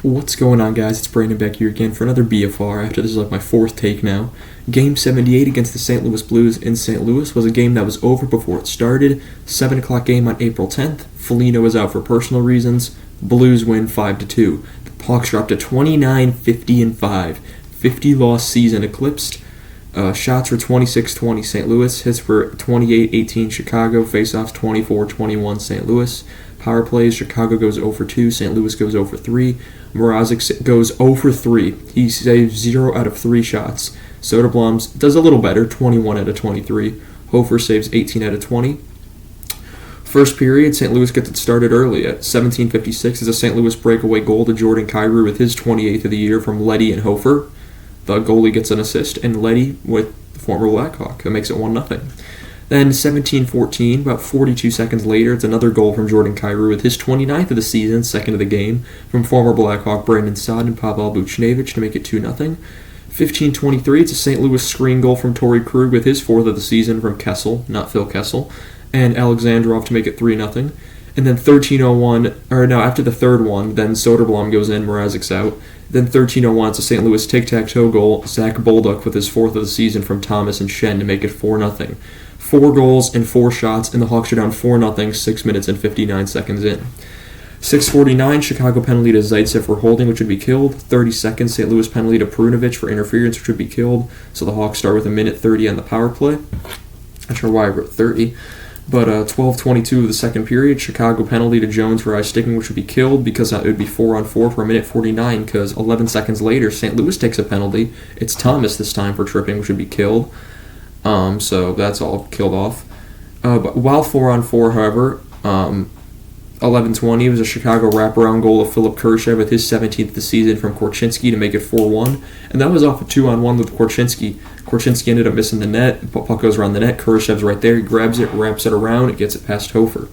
What's going on, guys? It's Brandon back here again for another BFR. After this is like my fourth take now. Game 78 against the St. Louis Blues in St. Louis was a game that was over before it started. 7 o'clock game on April 10th. Foligno was out for personal reasons. Blues win 5-2. The Hawks dropped to 29-50-5. 50-loss season eclipsed. Shots were 26-20 St. Louis. Hits were 28-18 Chicago. Faceoffs 24-21 St. Louis. Power plays, Chicago goes 0 for 2, St. Louis goes 0 for 3. Mrazek goes 0 for 3. He saves 0 out of 3 shots. Soderblom does a little better, 21 out of 23. Hofer saves 18 out of 20. First period, St. Louis gets it started early at 17:56 as a St. Louis breakaway goal to Jordan Kyrou with his 28th of the year from Leddy and Hofer. The goalie gets an assist, and Leddy with the former Blackhawk. That makes it 1-0. Then 17-14, about 42 seconds later, it's another goal from Jordan Kyrou with his 29th of the season, second of the game, from former Blackhawk Brandon Saad and Pavel Buchnevich to make it 2-0. 15-23, it's a St. Louis screen goal from Torrey Krug with his 4th of the season from Kessel, not Phil Kessel, and Alexandrov to make it 3-0. And then 13-01, after the third one, then Soderblom goes in, Mrazek's out. Then 13-01, it's a St. Louis tic-tac-toe goal, Zach Bolduc with his 4th of the season from Thomas and Shen to make it 4-0. 4 goals and 4 shots, and the Hawks are down 4-0, 6 minutes and 59 seconds in. 6:49, Chicago penalty to Zaitsev for holding, which would be killed. 30 seconds, St. Louis penalty to Perunovic for interference, which would be killed. So the Hawks start with a minute 30 on the power play. Not sure why I wrote 30. But 12:22 of the second period, Chicago penalty to Jones for eye sticking, which would be killed because it would be 4-on-4 for a minute 49 because 11 seconds later, St. Louis takes a penalty. It's Thomas this time for tripping, which would be killed. So that's all killed off. But while 4-on-4, however, 11:20 was a Chicago wraparound goal of Philip Kurashev with his 17th of the season from Korchinski to make it 4-1. And that was off a 2-on-1 with Korchinski. Korchinski ended up missing the net. Puck goes around the net. Kurashev's right there. He grabs it, wraps it around. It gets it past Hofer.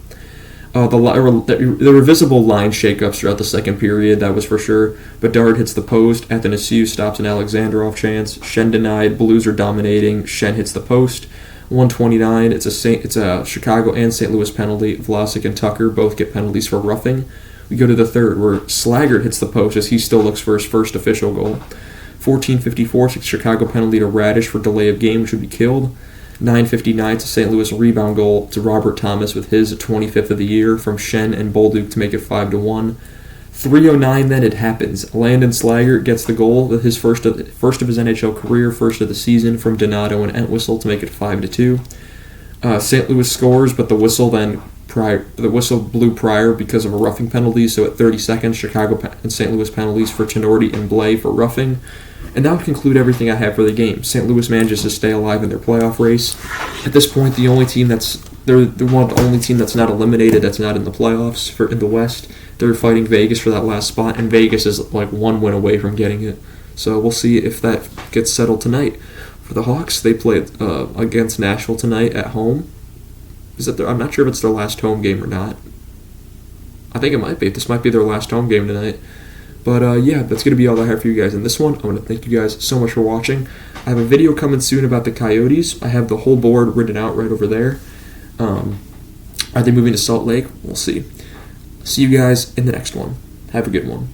There were visible line shakeups throughout the second period, that was for sure. Bedard hits the post. Athanasiou stops an Alexandrov chance. Shen denied. Blues are dominating. Shen hits the post. 1:29. It's a Chicago and St. Louis penalty. Vlasic and Tucker both get penalties for roughing. We go to the third, where Slaggert hits the post as he still looks for his first official goal. 14:54. Chicago penalty to Radish for delay of game, which would be killed. 9:59 to St. Louis rebound goal to Robert Thomas with his 25th of the year from Shen and Bolduc to make it 5-1. 3:09 then it happens. Landon Slaggert gets the goal with his first of his NHL career, first of the season from Donato and Entwistle to make it 5-2. St. Louis scores, but the whistle blew prior because of a roughing penalty. So at 30 seconds, Chicago and St. Louis penalties for Tenorti and Blais for roughing. And that would conclude everything I have for the game. St. Louis manages to stay alive in their playoff race. At this point, they're one of the only team that's not eliminated, that's not in the playoffs in the West. They're fighting Vegas for that last spot, and Vegas is like 1 win away from getting it. So we'll see if that gets settled tonight. For the Hawks, they play against Nashville tonight at home. I'm not sure if it's their last home game or not. I think it might be. This might be their last home game tonight. But that's going to be all I have for you guys in this one. I want to thank you guys so much for watching. I have a video coming soon about the Coyotes. I have the whole board written out right over there. Are they moving to Salt Lake? We'll see. See you guys in the next one. Have a good one.